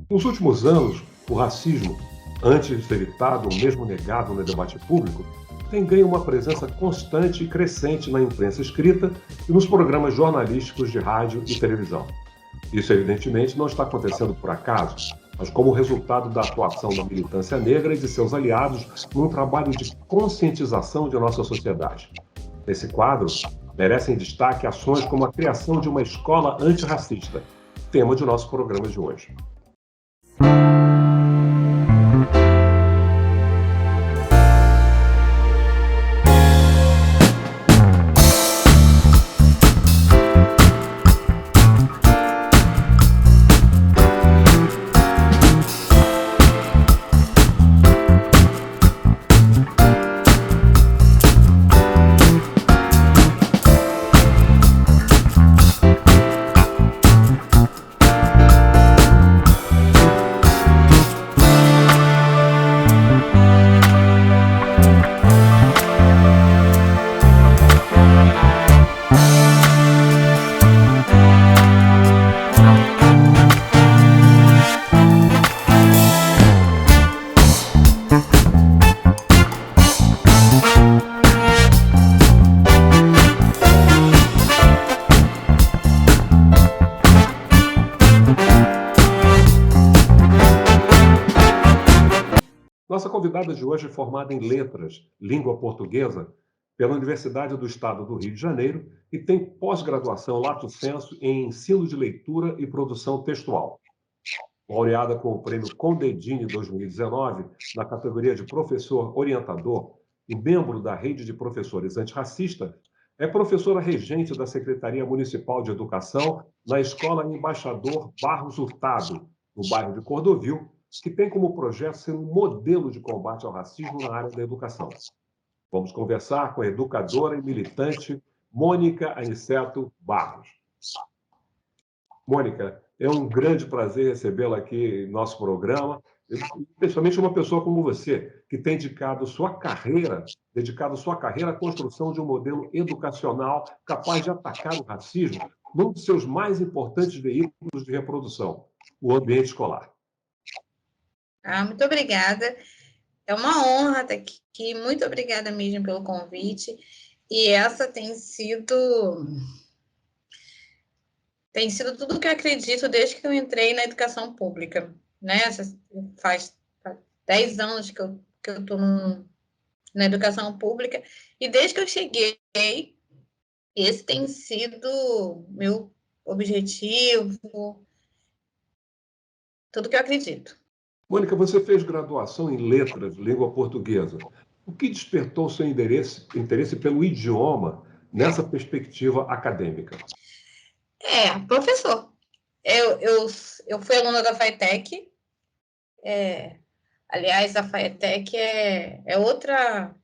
Nos últimos anos, o racismo, antes evitado ou mesmo negado no debate público, tem ganho uma presença constante e crescente na imprensa escrita e nos programas jornalísticos de rádio e televisão. Isso, evidentemente, não está acontecendo por acaso, mas como resultado da atuação da militância negra e de seus aliados num trabalho de conscientização de nossa sociedade. Nesse quadro, merecem destaque ações como a criação de uma escola antirracista, tema de nosso programa de hoje. Nossa convidada de hoje é formada em Letras, Língua Portuguesa, pela Universidade do Estado do Rio de Janeiro e tem pós-graduação lato sensu em Ensino de Leitura e Produção Textual. Laureada com o Prêmio Condedini 2019, na categoria de Professor Orientador e membro da Rede de Professores Antirracista, é professora regente da Secretaria Municipal de Educação na Escola Embaixador Barros Hurtado, no bairro de Cordovil, que tem como projeto ser um modelo de combate ao racismo na área da educação. Vamos conversar com a educadora e militante Mônica Aniceto Barros. Mônica, é um grande prazer recebê-la aqui em nosso programa, especialmente uma pessoa como você, que tem dedicado sua carreira à construção de um modelo educacional capaz de atacar o racismo num dos seus mais importantes veículos de reprodução, o ambiente escolar. Muito obrigada. É uma honra estar aqui. Muito obrigada mesmo pelo convite. E essa tem sido tudo o que eu acredito desde que eu entrei na educação pública, né? Faz 10 anos que eu estou na educação pública, e desde que eu cheguei, esse tem sido meu objetivo, tudo que eu acredito. Mônica, você fez graduação em Letras, Língua Portuguesa. O que despertou seu interesse pelo idioma nessa perspectiva acadêmica? Professor. Eu fui aluna da FATEC. Aliás, a FATEC é outra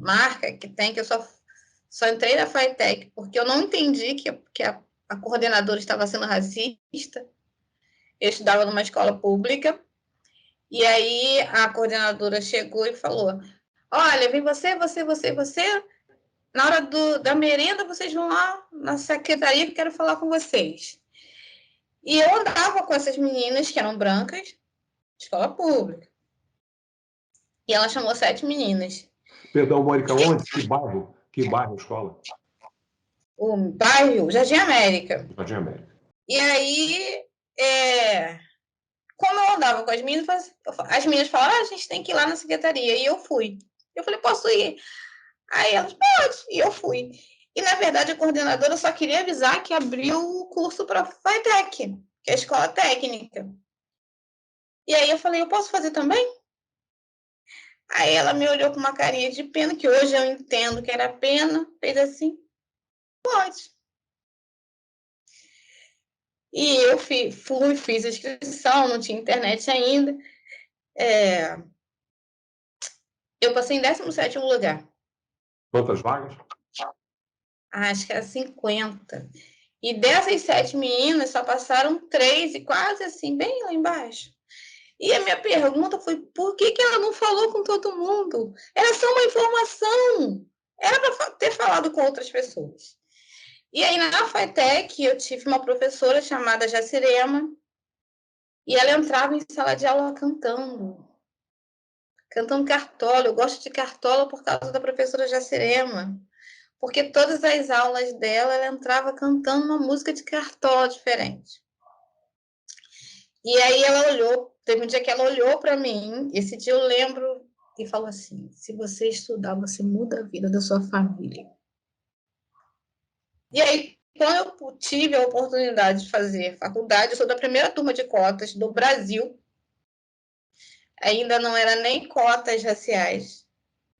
marca que tem, que eu só entrei na FATEC porque eu não entendi que a coordenadora estava sendo racista. Eu estudava numa escola pública, e aí a coordenadora chegou e falou: olha, vem você, na hora da merenda, vocês vão lá na secretaria que eu quero falar com vocês. E eu andava com essas meninas que eram brancas, escola pública. E ela chamou 7 meninas. Perdão, Mônica, onde? Que bairro a escola? O bairro Jardim América. Jardim América. E aí, como eu andava com as meninas, as meninas falaram: a gente tem que ir lá na secretaria. E eu fui. Eu falei: posso ir? Aí elas: pode. E eu fui. E, na verdade, a coordenadora só queria avisar que abriu o curso para a FATEC, que é a escola técnica. E aí eu falei: eu posso fazer também? Aí ela me olhou com uma carinha de pena, que hoje eu entendo que era pena, fez assim: pode. E eu fiz a inscrição, não tinha internet ainda. Eu passei em 17º lugar. Quantas vagas? Acho que era 50. E dessas 7 meninas, só passaram 3, e quase assim, bem lá embaixo. E a minha pergunta foi: por que ela não falou com todo mundo? Era só uma informação. Era para ter falado com outras pessoas. E aí, na FATEC, eu tive uma professora chamada Jacirema, E ela entrava em sala de aula cantando Cartola. Eu gosto de Cartola por causa da professora Jacirema, porque todas as aulas dela, ela entrava cantando uma música de Cartola diferente. E aí ela olhou, teve um dia que ela olhou para mim, esse dia eu lembro, e falou assim: se você estudar, você muda a vida da sua família. E aí, quando eu tive a oportunidade de fazer faculdade, eu sou da primeira turma de cotas do Brasil, ainda não era nem cotas raciais,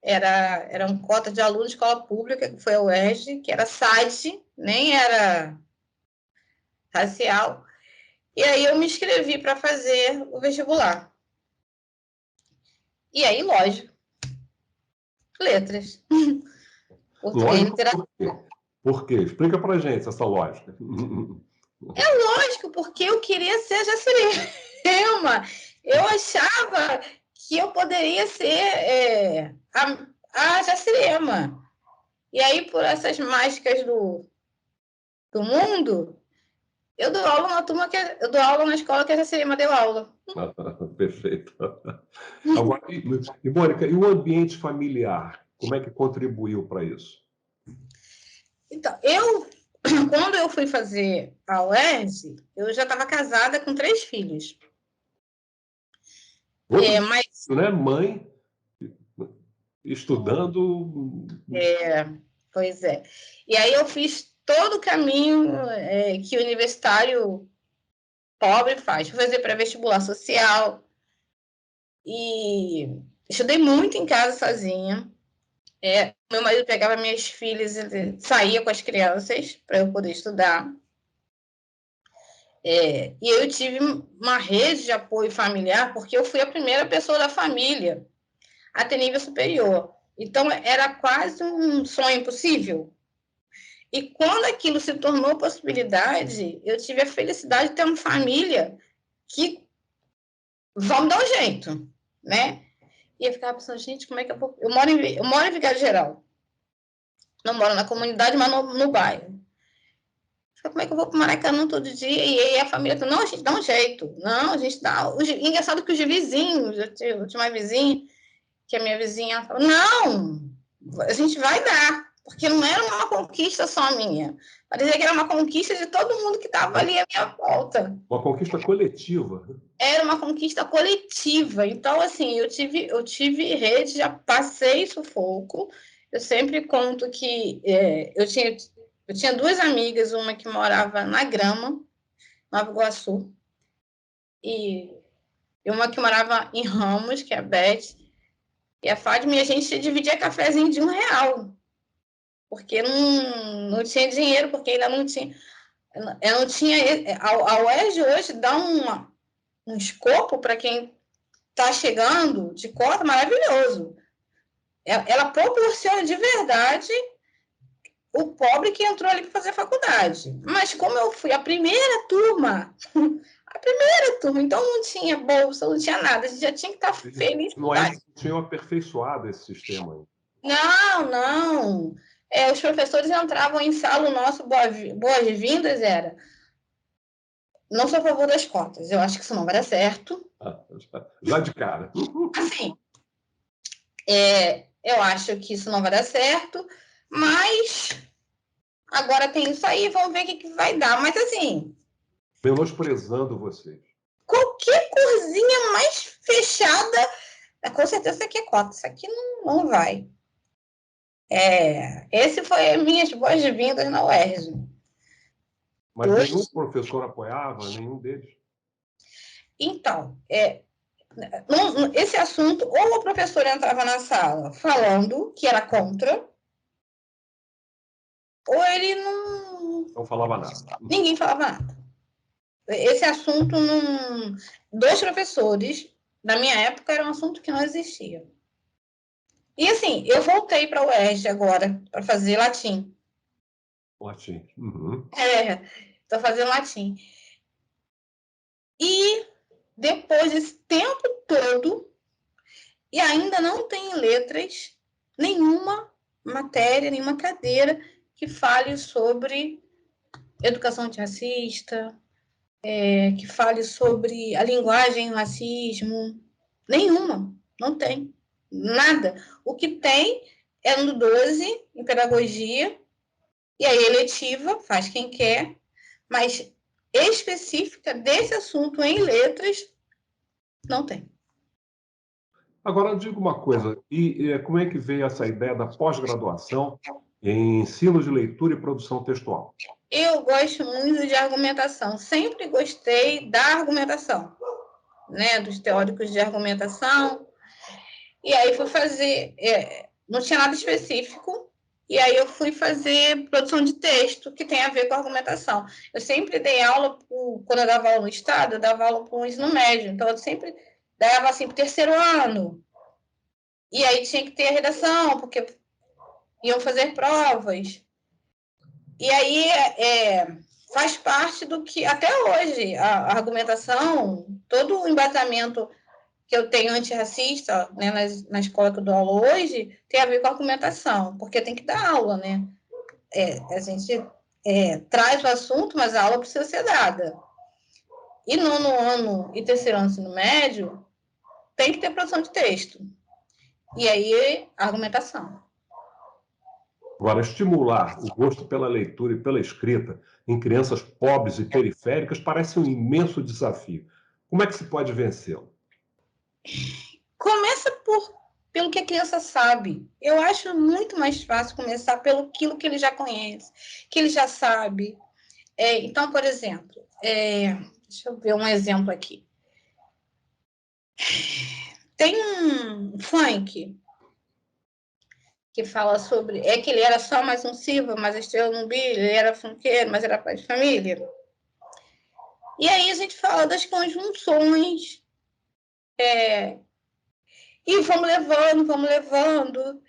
eram cotas de alunos de escola pública, que foi a UERJ, que era SAID, nem era racial. E aí eu me inscrevi para fazer o vestibular. E aí, lógico, letras. Português e Lógico, literatura. por quê? Por quê? Explica pra gente essa lógica. Lógico, porque eu queria ser Jacirema. Eu achava que eu poderia ser a Jacirema. E aí, por essas mágicas do mundo, eu dou aula na turma eu dou aula na escola que a Jacirema deu aula. Perfeito. Agora, Mônica, e o ambiente familiar? Como é que contribuiu para isso? Então, quando eu fui fazer a UERJ, eu já estava casada com 3 filhos. Mas, né? Mãe estudando. Pois é. E aí eu fiz todo o caminho que o universitário pobre faz. Fui fazer pré-vestibular social e estudei muito em casa sozinha. Meu marido pegava minhas filhas e saía com as crianças para eu poder estudar. E eu tive uma rede de apoio familiar, porque eu fui a primeira pessoa da família a ter nível superior. Então, era quase um sonho impossível. E quando aquilo se tornou possibilidade, eu tive a felicidade de ter uma família que vão dar um jeito, né? E eu ficava pensando, gente, como é que eu vou... Eu moro em Vigário Geral. Não moro na comunidade, mas no bairro. Como é que eu vou para o Maracanã todo dia? E aí a família falou, não, a gente dá um jeito. Não, a gente dá... Engraçado que os vizinhos, eu tinha uma vizinha, que a minha vizinha falou, não, a gente vai dar. Porque não era uma conquista só minha. Parecia que era uma conquista de todo mundo que estava ali à minha volta. Uma conquista coletiva. Era uma conquista coletiva. Então, assim, eu tive rede, já passei sufoco. Eu sempre conto que eu tinha 2 amigas, uma que morava na Grama, Nova Iguaçu, e uma que morava em Ramos, que é a Beth, e a Fátima, e a gente dividia cafezinho de R$1, porque não tinha dinheiro, porque ainda não tinha. Eu não tinha. A UERJ hoje dá um escopo para quem está chegando de cota maravilhoso. Ela proporciona de verdade o pobre que entrou ali para fazer faculdade. Mas como eu fui a primeira turma, então não tinha bolsa, não tinha nada, a gente já tinha que estar feliz. Não ainda tinham aperfeiçoado esse sistema aí. Não. Os professores entravam em sala, o nosso boas-vindas era: não sou a favor das cotas, eu acho que isso não vai dar certo. Já de cara. Assim, eu acho que isso não vai dar certo, mas agora tem isso aí, vamos ver o que vai dar. Mas assim, Menosprezando vocês. qualquer corzinha mais fechada, com certeza isso aqui é cota, isso aqui não vai. Esse foi minhas boas-vindas na UERJ. Mas nenhum professor apoiava, nenhum deles. Então, esse assunto, ou o professor entrava na sala falando que era contra, ou ele Não falava nada. ninguém falava nada. Esse assunto, dos professores, na minha época, era um assunto que não existia. E assim, eu voltei para a UERJ agora, para fazer latim. Latim. Uhum. Estou fazendo latim. E depois desse tempo todo, e ainda não tem em letras nenhuma matéria, nenhuma cadeira que fale sobre educação antirracista, que fale sobre a linguagem, o racismo. Nenhuma, não tem. Nada. O que tem é no 12, em pedagogia, e aí eletiva, faz quem quer, mas específica desse assunto em letras, não tem. Agora, diga uma coisa, como é que veio essa ideia da pós-graduação em ensino de leitura e produção textual? Eu gosto muito de argumentação, sempre gostei da argumentação, né, dos teóricos de argumentação, e aí fui fazer, não tinha nada específico, e aí eu fui fazer produção de texto, que tem a ver com argumentação. Eu sempre dei aula, quando eu dava aula no Estado, eu dava aula para o ensino médio, então eu sempre dava assim para o terceiro ano, e aí tinha que ter a redação, porque iam fazer provas. E aí faz parte do que, até hoje, a argumentação, todo o embasamento que eu tenho antirracista, né, na escola que eu dou aula hoje, tem a ver com a argumentação, porque tem que dar aula, né? A gente traz o assunto, mas a aula precisa ser dada. E nono ano e terceiro ano do ensino médio, tem que ter produção de texto. E aí, argumentação. Agora, estimular o gosto pela leitura e pela escrita em crianças pobres e periféricas parece um imenso desafio. Como é que se pode vencê-lo? Começa pelo que a criança sabe. Eu acho muito mais fácil começar pelo aquilo que ele já conhece, que ele já sabe. Então, por exemplo, deixa eu ver um exemplo aqui. Tem um funk que fala sobre. É que ele era só mais um Silva, mais estrela no bilho, ele era funkeiro, mas era pai de família. E aí a gente fala das conjunções. E vamos levando, vamos levando.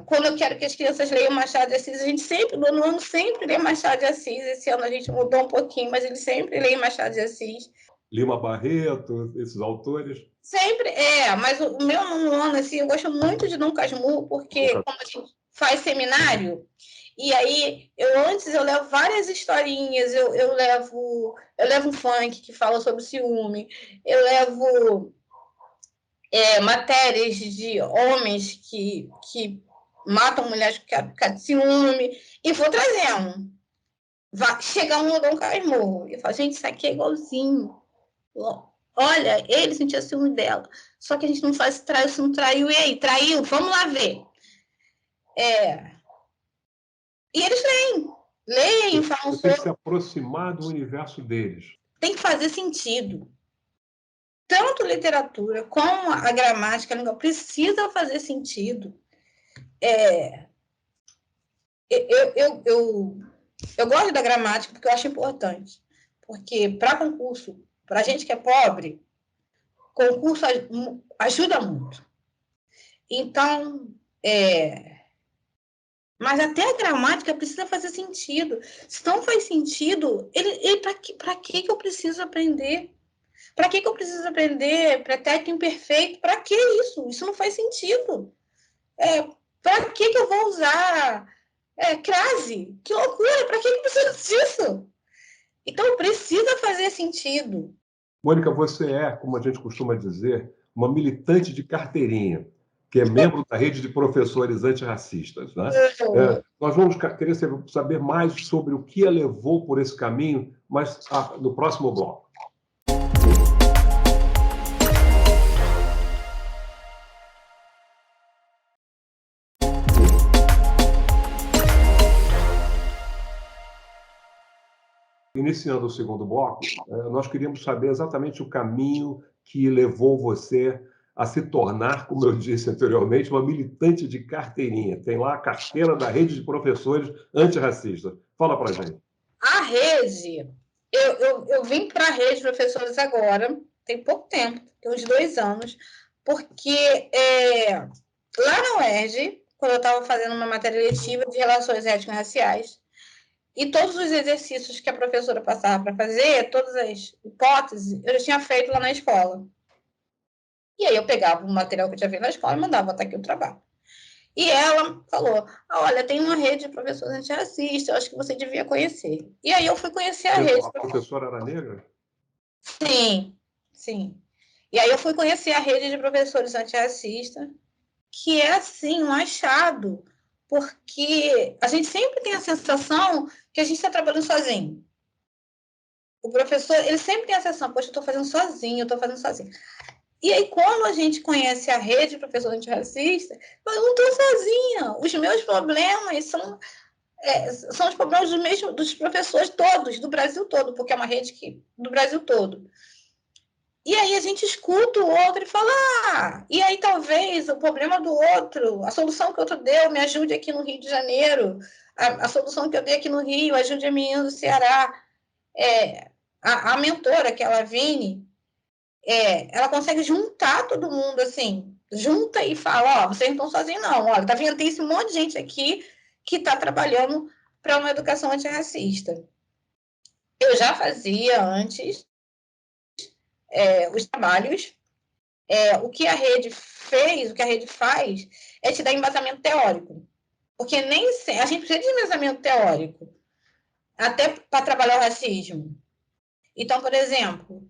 Quando eu quero que as crianças leiam Machado de Assis, a gente sempre, no ano, sempre lê Machado de Assis. Esse ano a gente mudou um pouquinho, mas eles sempre leem Machado de Assis. Lima Barreto, esses autores. Sempre, mas o meu nono ano, assim, eu gosto muito de Dom Casmurro, porque como a gente faz seminário, e aí antes eu levo várias historinhas, eu levo um funk que fala sobre ciúme, eu levo matérias de homens que matam mulheres por causa de ciúme, e vou trazendo. Chega um Dom Casmurro e fala, gente, isso aqui é igualzinho. Olha, ele sentia ciúme dela. Só que a gente não faz se traiu, se não traiu. E aí, traiu? Vamos lá ver. E eles leem, falam Você tem que sobre. se aproximar do universo deles. Tem que fazer sentido. Tanto literatura como a gramática, a língua, precisa fazer sentido. Eu gosto da gramática porque eu acho importante. Porque para concurso, para a gente que é pobre, concurso ajuda muito. Então, mas até a gramática precisa fazer sentido. Se não faz sentido, para que eu preciso aprender? Para que eu preciso aprender pretérito imperfeito? Para que isso? Isso não faz sentido. Para que eu vou usar crase? Que loucura! Para que eu preciso disso? Então, precisa fazer sentido. Mônica, você é, como a gente costuma dizer, uma militante de carteirinha, que é membro da rede de professores antirracistas, né? Nós vamos querer saber mais sobre o que a levou por esse caminho, mas no próximo bloco. Iniciando o segundo bloco, nós queríamos saber exatamente o caminho que levou você a se tornar, como eu disse anteriormente, uma militante de carteirinha. Tem lá a carteira da rede de professores antirracistas. Fala para a gente. A rede, eu vim para a rede de professores agora, tem pouco tempo, tem uns 2 anos, porque lá na UERJ, quando eu estava fazendo uma matéria letiva de relações étnico-raciais, e todos os exercícios que a professora passava para fazer, todas as hipóteses, eu já tinha feito lá na escola. E aí eu pegava o material que eu tinha feito na escola e mandava, tá aqui o trabalho. E ela falou, olha, tem uma rede de professores antirracistas, eu acho que você devia conhecer. E aí eu fui conhecer a rede. A professora era negra? Sim, sim. E aí eu fui conhecer a rede de professores antirracistas, que é, assim, um achado, porque a gente sempre tem a sensação que a gente está trabalhando sozinho. O professor, ele sempre tem a sensação, poxa, eu estou fazendo sozinho, eu estou fazendo sozinho. E aí, quando a gente conhece a rede de professores antirracistas, eu não estou sozinha. Os meus problemas são os problemas dos professores todos, do Brasil todo, porque é uma rede do Brasil todo. E aí a gente escuta o outro e fala, e aí talvez o problema do outro, a solução que o outro deu me ajude aqui no Rio de Janeiro, a solução que eu dei aqui no Rio ajude a menina do Ceará. A mentora, que é a Lavigne, ela consegue juntar todo mundo, assim, junta e fala, vocês não estão sozinhos não, olha, tá vendo, tem esse monte de gente aqui que está trabalhando para uma educação antirracista. Eu já fazia antes os trabalhos, o que a rede fez, o que a rede faz, é te dar embasamento teórico, porque nem sempre, a gente precisa de embasamento teórico, até para trabalhar o racismo. Então, por exemplo,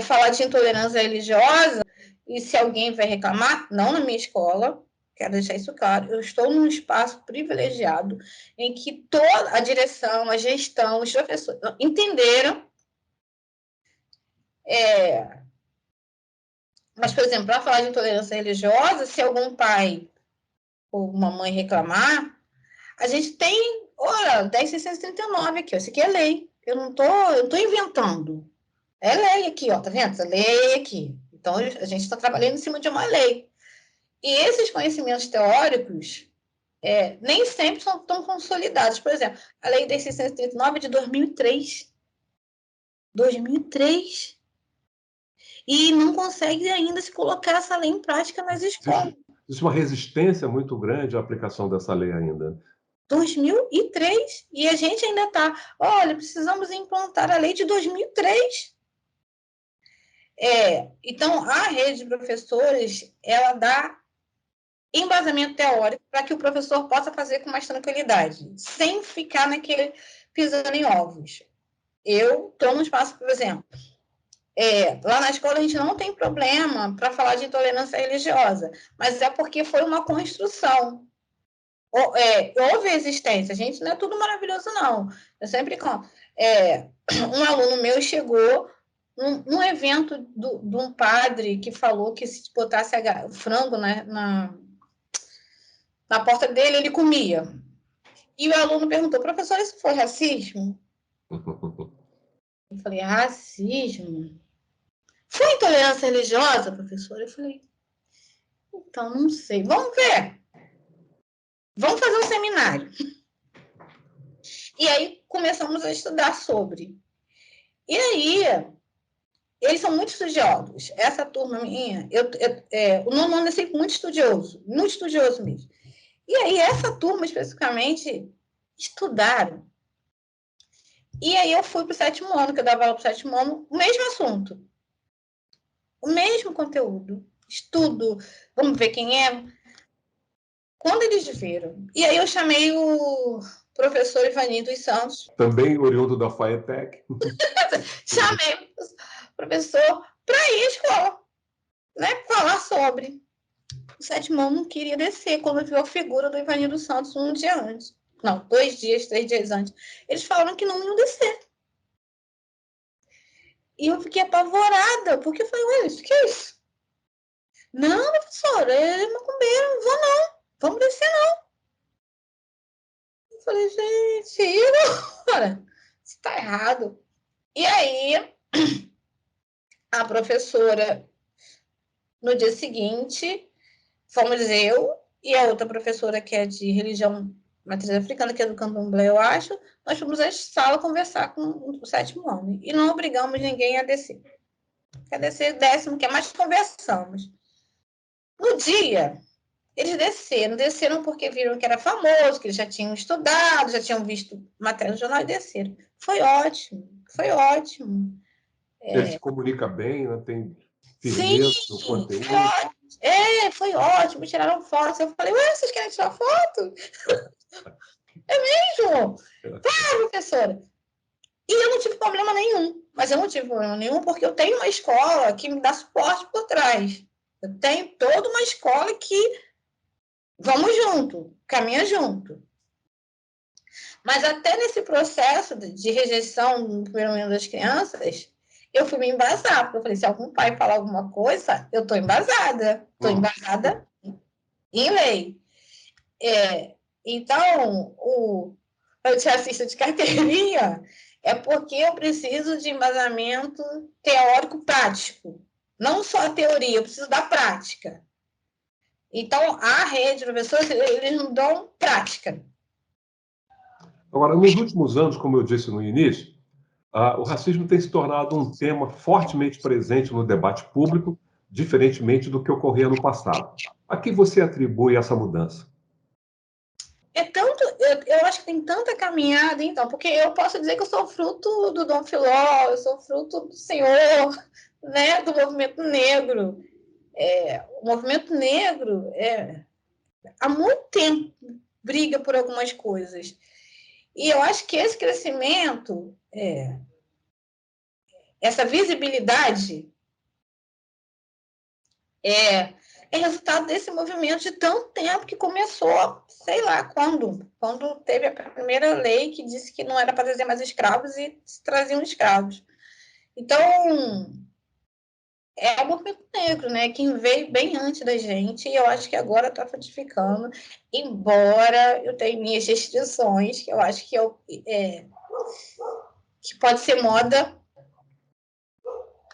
falar de intolerância religiosa, e se alguém vai reclamar, não na minha escola, quero deixar isso claro, eu estou num espaço privilegiado em que toda a direção, a gestão, os professores entenderam. Mas, por exemplo, para falar de intolerância religiosa, se algum pai ou uma mãe reclamar, a gente tem, olha, 10.639 aqui, ó, isso aqui é lei. Eu não tô inventando. É lei aqui, ó, tá vendo? Essa lei aqui. Então, a gente está trabalhando em cima de uma lei. E esses conhecimentos teóricos nem sempre são tão consolidados. Por exemplo, a Lei 10.639 é de 2003. 2003. E não consegue ainda se colocar essa lei em prática nas escolas. Existe uma resistência muito grande à aplicação dessa lei ainda. 2003. E a gente ainda está, olha, precisamos implantar a lei de 2003. Então, a rede de professores, ela dá embasamento teórico para que o professor possa fazer com mais tranquilidade, sem ficar naquele pisando em ovos. Eu estou no espaço, por exemplo, lá na escola a gente não tem problema para falar de intolerância religiosa, mas é porque foi uma construção. Houve existência, gente, não é tudo maravilhoso, não. Eu sempre conto. Um aluno meu chegou num evento de um padre que falou que se botasse frango na porta dele, ele comia. E o aluno perguntou, professor, isso foi racismo? Eu falei, racismo? Foi intolerância religiosa, professor? Eu falei, então, não sei. Vamos ver. Vamos fazer um seminário. E aí começamos a estudar sobre. E aí, eles são muito estudiosos. Essa turma minha, o nono ano é sempre muito estudioso mesmo. E aí, essa turma especificamente estudaram. E aí eu fui para o 7º ano, que eu dava aula para o 7º ano, o mesmo assunto. O mesmo conteúdo. Estudo, vamos ver quem é. Quando eles viram. E aí eu chamei o professor Ivani dos Santos. Também oriundo da FAETEC. Chamei o professor para ir à escola, né? Falar sobre. O 7º ano não queria descer quando viu a figura do Ivani dos Santos um dia antes. Não, 2 dias, 3 dias antes. Eles falaram que não iam descer. E eu fiquei apavorada, porque eu falei, ué, o que é isso? Não, professor, ele é macumbeiro, não vou não. Vamos descer não. Eu falei, gente, e agora? Isso tá errado. E aí, a professora, no dia seguinte, fomos eu e a outra professora, que é de religião matriz africana, que é do candomblé, eu acho, nós fomos à sala conversar com o 7º ano. E não obrigamos ninguém a descer. Quer descer, décimo, que mais conversamos. No dia, eles desceram porque viram que era famoso, que eles já tinham estudado, já tinham visto matéria no jornal e desceram. Foi ótimo, foi ótimo. Ele se comunica bem, né? Tem Sim, firmeza no foi conteúdo. ótimo. Foi ótimo, tiraram foto. Eu falei, ué, vocês querem tirar foto? É mesmo? Claro, professora. E eu não tive problema nenhum. Mas eu não tive problema nenhum porque eu tenho uma escola que me dá suporte por trás. Eu tenho toda uma escola que vamos junto, caminha junto. Mas até nesse processo de rejeição no primeiro ano das crianças, eu fui me embasar, porque eu falei, se algum pai falar alguma coisa, eu estou embasada. Estou embasada em lei. Então, eu te assisto de carteirinha é porque eu preciso de embasamento teórico prático. Não só a teoria, eu preciso da prática. Então, a rede de professores, eles não dão prática. Agora, nos últimos anos, como eu disse no início, o racismo tem se tornado um tema fortemente presente no debate público, diferentemente do que ocorria no passado. A que você atribui essa mudança? Eu acho que tem tanta caminhada, então, porque eu posso dizer que eu sou fruto do Dom Filó, eu sou fruto do Senhor, né, do movimento negro. O movimento negro, há muito tempo, briga por algumas coisas. E eu acho que esse crescimento, essa visibilidade, é resultado desse movimento de tanto tempo que começou, sei lá, quando teve a primeira lei que disse que não era para trazer mais escravos e se traziam escravos. Então, é o movimento negro, né? Quem veio bem antes da gente, e eu acho que agora está frutificando, embora eu tenha minhas restrições, que eu acho que pode ser moda,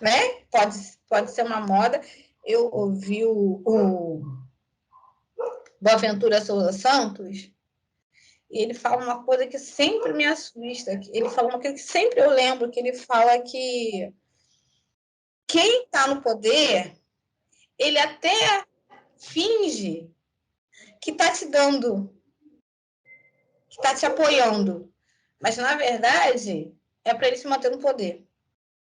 né? Pode ser uma moda. Eu ouvi o Boaventura Souza Santos, e ele fala uma coisa que sempre me assusta. Ele fala uma coisa que sempre eu lembro, que ele fala que quem está no poder, ele até finge que está te dando, que está te apoiando. Mas, na verdade, é para ele se manter no poder.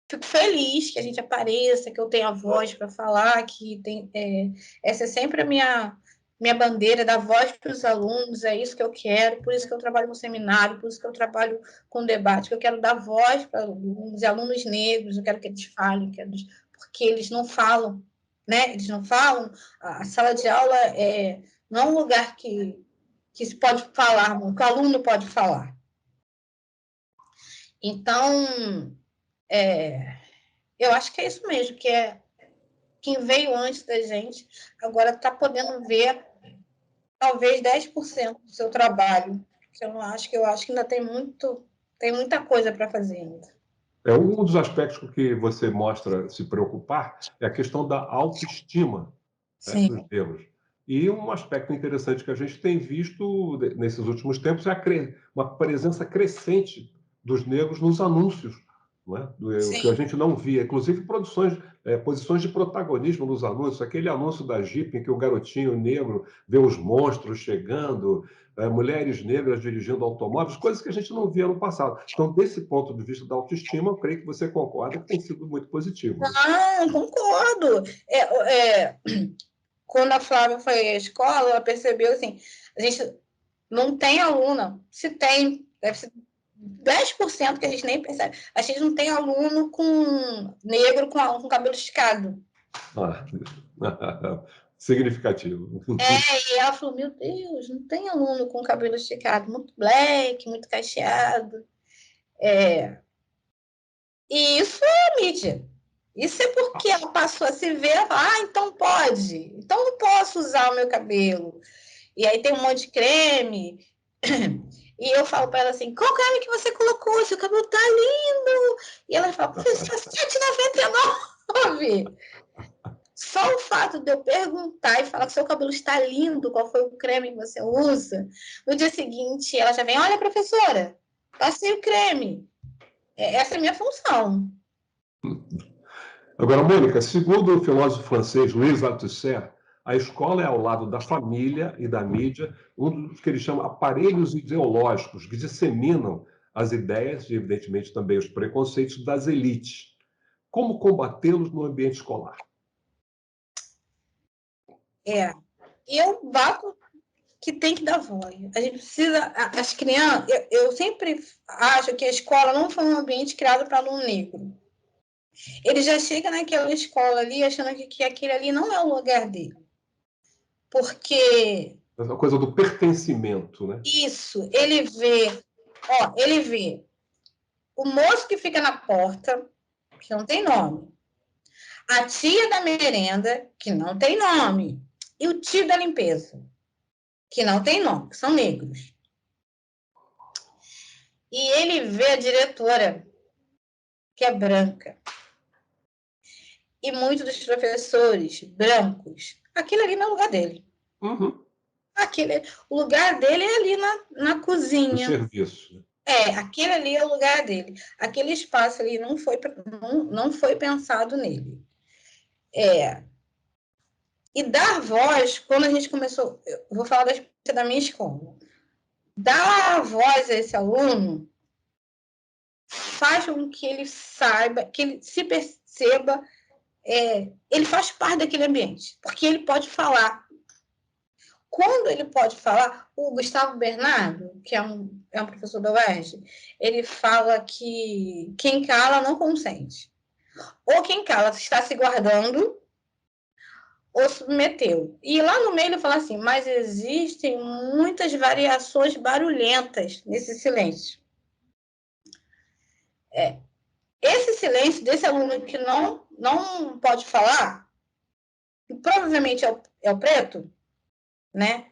Fico feliz que a gente apareça, que eu tenha voz para falar, que essa é sempre a minha bandeira, dar voz para os alunos, é isso que eu quero, por isso que eu trabalho no seminário, por isso que eu trabalho com debate, que eu quero dar voz para alunos negros, eu quero que eles falem, porque eles não falam, né? Eles não falam, a sala de aula não é um lugar que se pode falar, que o aluno pode falar. Então, eu acho que é isso mesmo, que quem veio antes da gente agora está podendo ver talvez 10% do seu trabalho, que eu acho que ainda tem muita coisa para fazer ainda. Um dos aspectos com que você mostra se preocupar é a questão da autoestima, né, dos negros. E um aspecto interessante que a gente tem visto nesses últimos tempos é uma presença crescente dos negros nos anúncios, não é? O que a gente não via, inclusive posições de protagonismo nos anúncios, aquele anúncio da Jeep em que o garotinho negro vê os monstros chegando, mulheres negras dirigindo automóveis, coisas que a gente não via no passado. Então, desse ponto de vista da autoestima, eu creio que você concorda que tem sido muito positivo. Ah, concordo. Quando a Flávia foi à escola, ela percebeu assim, a gente não tem aluna. Se tem, deve ser 10% que a gente nem percebe. A gente não tem aluno negro com cabelo esticado. Significativo. E ela falou, meu Deus, não tem aluno com cabelo esticado, muito black, muito cacheado. E isso é mídia. Isso é porque ela passou a se ver, então pode, então eu posso usar o meu cabelo. E aí tem um monte de creme. E eu falo para ela assim, qual creme que você colocou? Seu cabelo tá lindo. E ela fala, professor, R$7,99. Só o fato de eu perguntar e falar que seu cabelo está lindo, qual foi o creme que você usa, no dia seguinte ela já vem, olha, professora, passei o creme. Essa é a minha função. Agora, Mônica, segundo o filósofo francês Louis Althusser, a escola é, ao lado da família e da mídia, um dos que ele chama aparelhos ideológicos que disseminam as ideias e, evidentemente, também os preconceitos das elites. Como combatê-los no ambiente escolar? É. Eu bato que tem que dar voz. A gente precisa... As crianças... Eu sempre acho que a escola não foi um ambiente criado para aluno negro. Ele já chega naquela escola ali achando que aquele ali não é o lugar dele. Porque... Essa coisa do pertencimento, né? Isso, ele vê o moço que fica na porta, que não tem nome, a tia da merenda, que não tem nome, e o tio da limpeza, que não tem nome, que são negros. E ele vê a diretora, que é branca, e muitos dos professores brancos. Aquele ali não é o lugar dele. Uhum. O lugar dele é ali na O cozinha. serviço. Aquele ali é o lugar dele. Aquele espaço ali não foi pensado nele. E dar voz, quando a gente começou, eu vou falar da experiência da minha escola, dar voz a esse aluno faz com que ele saiba, que ele se perceba, ele faz parte daquele ambiente, porque ele pode falar. Quando ele pode falar, o Gustavo Bernardo, que é um professor da UERJ, ele fala que quem cala não consente. Ou quem cala está se guardando ou submeteu. E lá no meio ele fala assim, mas existem muitas variações barulhentas nesse silêncio. Esse silêncio desse aluno que não pode falar, que provavelmente é o preto, né?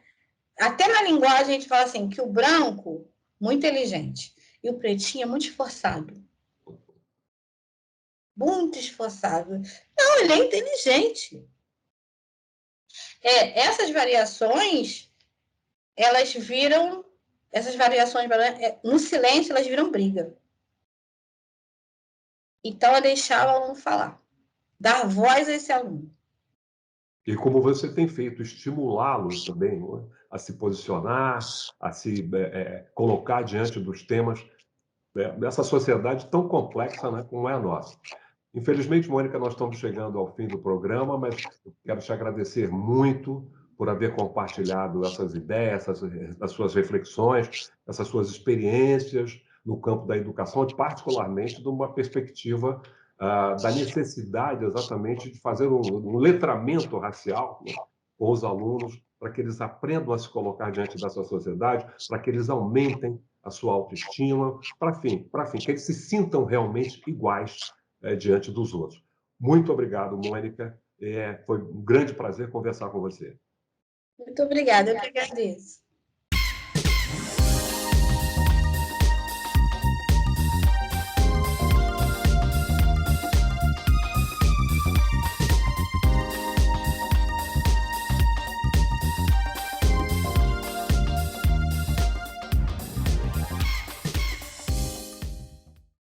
Até na linguagem a gente fala assim, que o branco, muito inteligente, e o pretinho é muito esforçado. Muito esforçado. Não, ele é inteligente. Essas variações, elas viram, essas variações, no silêncio, elas viram briga. Então, é deixar o aluno falar, dar voz a esse aluno. E como você tem feito, estimulá-los também, não é? A se posicionar, a se colocar diante dos temas dessa sociedade tão complexa, né, como é a nossa. Infelizmente, Mônica, nós estamos chegando ao fim do programa, mas eu quero te agradecer muito por haver compartilhado essas ideias, as suas reflexões, essas suas experiências no campo da educação, e particularmente de uma perspectiva da necessidade exatamente de fazer um letramento racial, né, com os alunos, para que eles aprendam a se colocar diante dessa sociedade, para que eles aumentem a sua autoestima, para fim, que eles se sintam realmente iguais diante dos outros. Muito obrigado, Mônica. Foi um grande prazer conversar com você. Muito obrigada, eu que agradeço.